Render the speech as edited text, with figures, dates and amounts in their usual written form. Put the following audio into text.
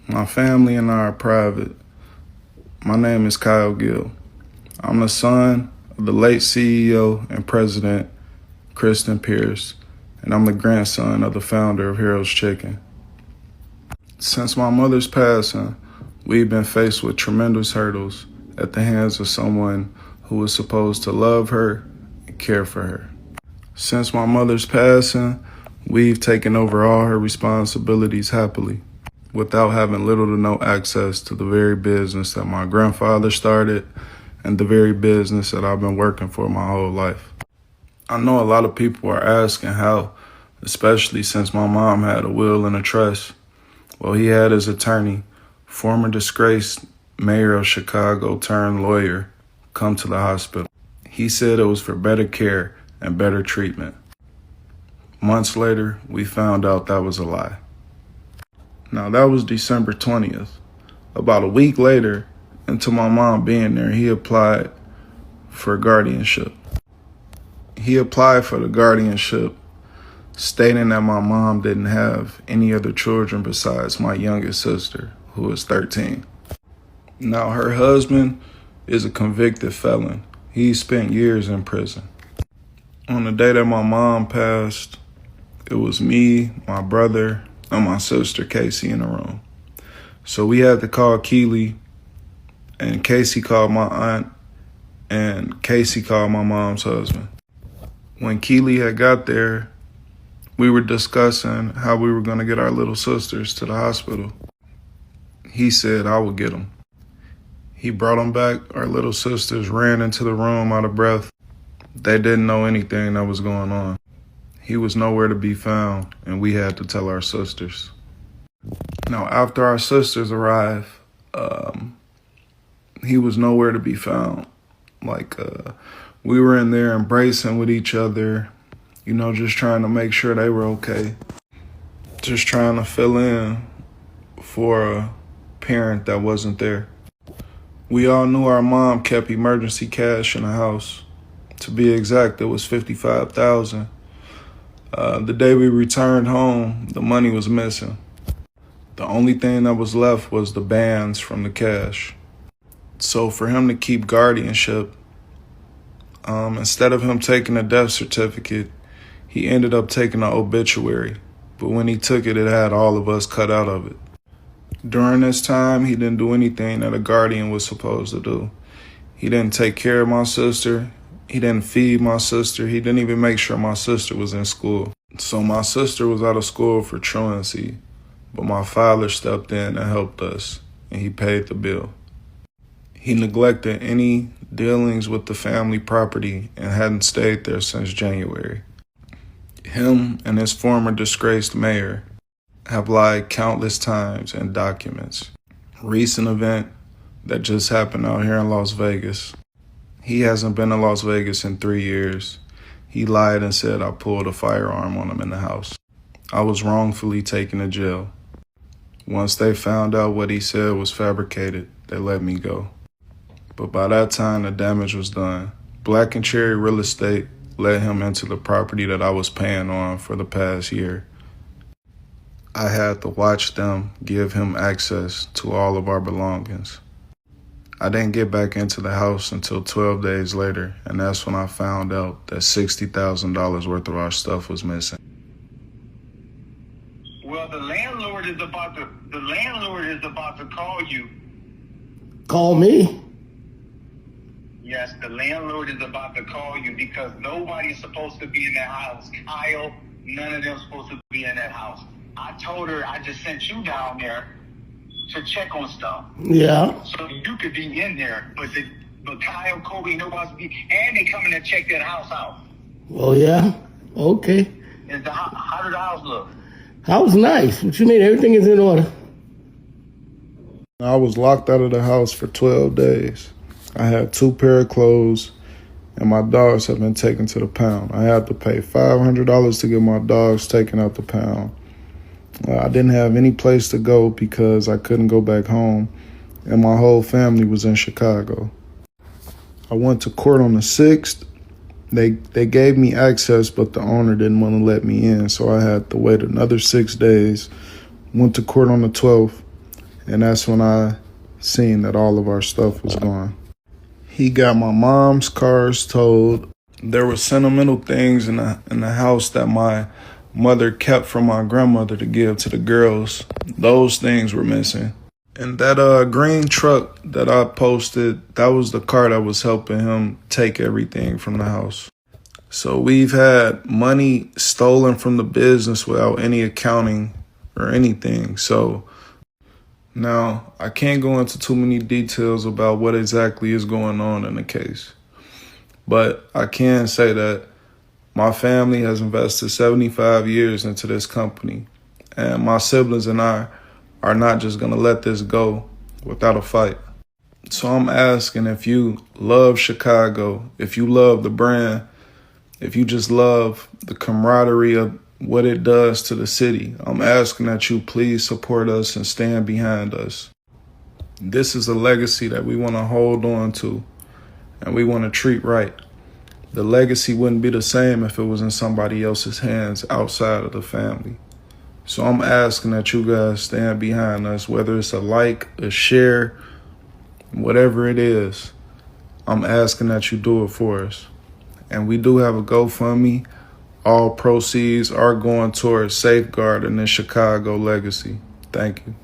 My family and I are private. My name is Kyle Gill. I'm the son of the late CEO and president, Kristen Pierce, and I'm the grandson of the founder of Heroes Chicken. Since my mother's passing, we've been faced with tremendous hurdles at the hands of someone who was supposed to love her and care for her. Since my mother's passing, we've taken over all her responsibilities happily, without having little to no access to the very business that my grandfather started and the very business that I've been working for my whole life. I know a lot of people are asking how, especially since my mom had a will and a trust. Well, he had his attorney, former disgraced mayor of Chicago turned lawyer, come to the hospital. He said it was for better care and better treatment. Months later, we found out that was a lie. Now, that was December 20th. About a week later, into my mom being there, he applied for guardianship. He applied for the guardianship, stating that my mom didn't have any other children besides my youngest sister, who is 13. Now, her husband is a convicted felon. He spent years in prison. On the day that my mom passed, it was me, my brother, and my sister Casey in the room. So we had to call Keely, and Casey called my aunt, and Casey called my mom's husband. When Keely had got there, we were discussing how we were going to get our little sisters to the hospital. He said I would get them. He brought them back. Our little sisters ran into the room out of breath. They didn't know anything that was going on. He was nowhere to be found, and we had to tell our sisters. Now, after our sisters arrived, he was nowhere to be found. We were in there embracing with each other, just trying to make sure they were okay. Just trying to fill in for a parent that wasn't there. We all knew our mom kept emergency cash in the house. To be exact, it was $55,000. The day we returned home, the money was missing. The only thing that was left was the bands from the cash. So for him to keep guardianship, instead of him taking a death certificate, he ended up taking an obituary. But when he took it, it had all of us cut out of it. During this time, he didn't do anything that a guardian was supposed to do. He didn't take care of my sister. He didn't feed my sister. He didn't even make sure my sister was in school. So my sister was out of school for truancy, but my father stepped in and helped us, and he paid the bill. He neglected any dealings with the family property and hadn't stayed there since January. Him and his former disgraced mayor have lied countless times in documents. Recent event that just happened out here in Las Vegas. He hasn't been to Las Vegas in 3 years. He lied and said I pulled a firearm on him in the house. I was wrongfully taken to jail. Once they found out what he said was fabricated, they let me go. But by that time, the damage was done. Black and Cherry Real Estate let him into the property that I was paying on for the past year. I had to watch them give him access to all of our belongings. I didn't get back into the house until 12 days later, and that's when I found out that $60,000 worth of our stuff was missing. Well, the landlord is about to call you. Call me? Yes, the landlord is about to call you because nobody's supposed to be in that house. Kyle, none of them supposed to be in that house. I told her I just sent you down there to check on stuff. Yeah. So you could be in there, but Kyle, Kobe, nobody's to be, and they coming to check that house out. Oh, yeah? Okay. How did the house look? House nice. What you mean? Everything is in order. I was locked out of the house for 12 days. I had 2 pair of clothes, and my dogs have been taken to the pound. I had to pay $500 to get my dogs taken out the pound. I didn't have any place to go because I couldn't go back home, and my whole family was in Chicago. I went to court on the 6th. They gave me access, but the owner didn't want to let me in, so I had to wait another 6 days. Went to court on the 12th, And that's when I seen that all of our stuff was gone. He got my mom's cars towed. There were sentimental things in the house that my mother kept from my grandmother to give to the girls. Those things were missing. And that green truck that I posted, that was the car that was helping him take everything from the house. So we've had money stolen from the business without any accounting or anything. So now I can't go into too many details about what exactly is going on in the case. But I can say that my family has invested 75 years into this company. And my siblings and I are not just going to let this go without a fight. So I'm asking, if you love Chicago, if you love the brand, if you just love the camaraderie of what it does to the city, I'm asking that you please support us and stand behind us. This is a legacy that we want to hold on to and we want to treat right. The legacy wouldn't be the same if it was in somebody else's hands outside of the family. So I'm asking that you guys stand behind us, whether it's a like, a share, whatever it is. I'm asking that you do it for us. And we do have a GoFundMe. All proceeds are going towards safeguarding the Chicago legacy. Thank you.